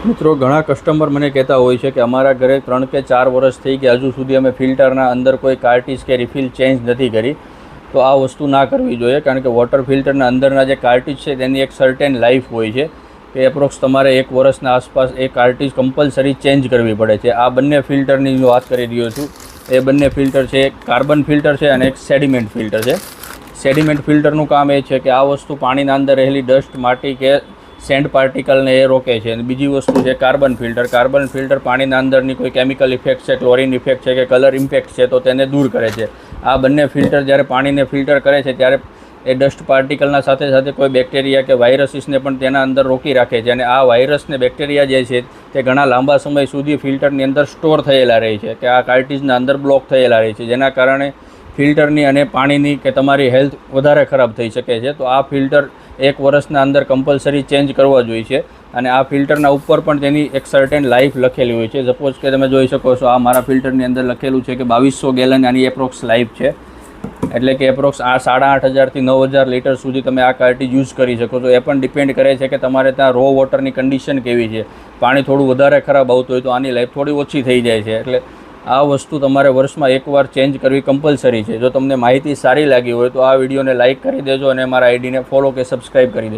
મિત્રો ઘણા કસ્ટમર મને કહેતા હોય છે કે અમારા ઘરે 3 કે 4 વર્ષ થઈ ગયા, હજુ સુધી અમે ફિલ્ટરના અંદર કોઈ કાર્ટ્રીજ કે રિફિલ ચેન્જ નથી કરી. તો આ વસ્તુ ના કરવી જોઈએ, કારણ કે વોટર ફિલ્ટરના અંદરના જે કાર્ટ્રીજ છે તેની એક સર્ટેન લાઈફ હોય છે કે એપ્રોક્સ તમારે 1 વર્ષના આસપાસ એ કાર્ટ્રીજ કમ્પલસરી ચેન્જ કરવી પડે છે. આ બંને ફિલ્ટરની હું વાત કરી રહ્યો છું. એ બંને ફિલ્ટર છે, એક કાર્બન ફિલ્ટર છે અને એક સેડિમેન્ટ ફિલ્ટર છે. સેડિમેન્ટ ફિલ્ટરનું કામ એ છે કે આ વસ્તુ પાણીના અંદર રહેલી ડસ્ટ, માટી કે સેન્ડ પાર્ટિકલને એ રોકે છે. અને બીજી વસ્તુ છે કાર્બન ફિલ્ટર. કાર્બન ફિલ્ટર પાણીના અંદરની કોઈ કેમિકલ ઇફેક્ટ છે, ક્લોરિન ઇફેક્ટ છે કે કલર ઇમ્પેક્ટ છે તો તેને દૂર કરે છે. આ બંને ફિલ્ટર જ્યારે પાણીને ફિલ્ટર કરે છે ત્યારે એ ડસ્ટ પાર્ટિકલના સાથે સાથે કોઈ બેક્ટેરિયા કે વાયરસીસને પણ તેના અંદર રોકી રાખે છે. અને આ વાયરસ ને બેક્ટેરિયા જે છે તે ઘણા લાંબા સમય સુધી ફિલ્ટરની અંદર સ્ટોર થયેલા રહે છે, કે આ કાર્ટ્રીજના અંદર બ્લોક થયેલા રહે છે, જેના કારણે ફિલ્ટરની અને પાણીની કે તમારી હેલ્થ વધારે ખરાબ થઈ શકે છે. તો આ ફિલ્ટર 1 વર્ષના અંદર કમ્પલસરી ચેન્જ કરવા જોઈએ છે. અને આ ફિલ્ટરના ઉપર પણ તેની એક સર્ટેન લાઈફ લખેલી હોય છે. સપોઝ કે તમે જોઈ શકો છો, આ મારા ફિલ્ટરની અંદર લખેલું છે કે 2200 ગેલન આની એપ્રોક્સ લાઈફ છે. એટલે કે એપ્રોક્સ 8,500 થી 9,000 લીટર સુધી તમે આ કાર્ટ્રીજ યુઝ કરી શકો છો. એ પણ ડિપેન્ડ કરે છે કે તમારે ત્યાં રો વોટરની કન્ડિશન કેવી છે. પાણી થોડું વધારે ખરાબ આવતું હોય તો આની લાઈફ થોડી ઓછી થઈ જાય છે. એટલે આ વસ્તુ તમારે વર્ષમાં 1 વાર ચેન્જ કરવી કમ્પલસરી છે. જો તમને માહિતી સારી લાગી હોય તો આ વિડીયોને લાઇક કરી દેજો અને મારા આઈડીને ફોલો કે સબસ્ક્રાઈબ કરી દેજો.